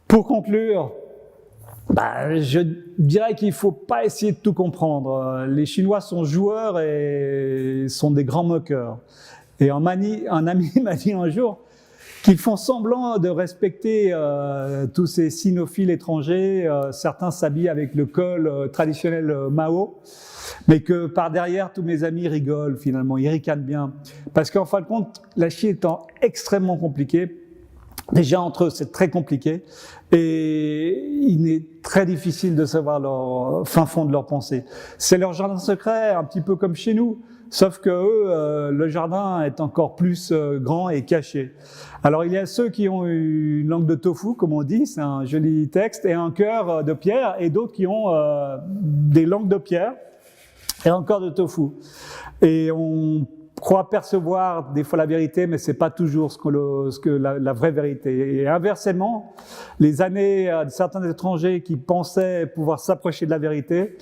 Pour conclure, je dirais qu'il ne faut pas essayer de tout comprendre. Les Chinois sont joueurs et sont des grands moqueurs. Et un ami m'a dit un jour qu'ils font semblant de respecter tous ces sinophiles étrangers. Certains s'habillent avec le col traditionnel Mao, mais que par derrière, tous mes amis rigolent finalement, ils ricanent bien. Parce qu'en fin de compte, la Chine étant extrêmement compliquée, déjà entre eux, c'est très compliqué et il est très difficile de savoir leur fin fond de leur pensée. C'est leur jardin secret, un petit peu comme chez nous, sauf que eux, le jardin est encore plus grand et caché. Alors il y a ceux qui ont une langue de tofu, comme on dit, c'est un joli texte, et un cœur de pierre, et d'autres qui ont des langues de pierre et encore de tofu. Et on croit percevoir des fois la vérité, mais c'est pas toujours la vraie vérité. Et inversement, les années de certains étrangers qui pensaient pouvoir s'approcher de la vérité,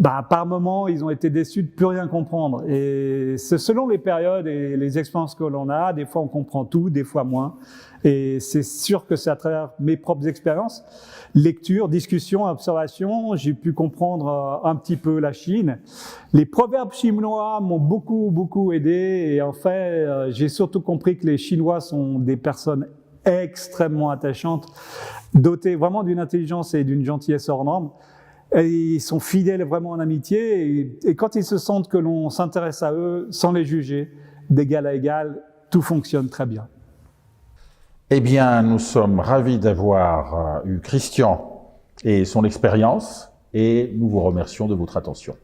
par moments, ils ont été déçus de plus rien comprendre. Et c'est selon les périodes et les expériences que l'on a. Des fois, on comprend tout, des fois moins. Et c'est sûr que c'est à travers mes propres expériences, lecture, discussion, observation, j'ai pu comprendre un petit peu la Chine. Les proverbes chinois m'ont beaucoup aidé. Et en fait, j'ai surtout compris que les Chinois sont des personnes extrêmement attachantes, dotées vraiment d'une intelligence et d'une gentillesse hors norme. Et ils sont fidèles vraiment en amitié et quand ils se sentent que l'on s'intéresse à eux sans les juger, d'égal à égal, tout fonctionne très bien. Eh bien, nous sommes ravis d'avoir eu Christian et son expérience et nous vous remercions de votre attention.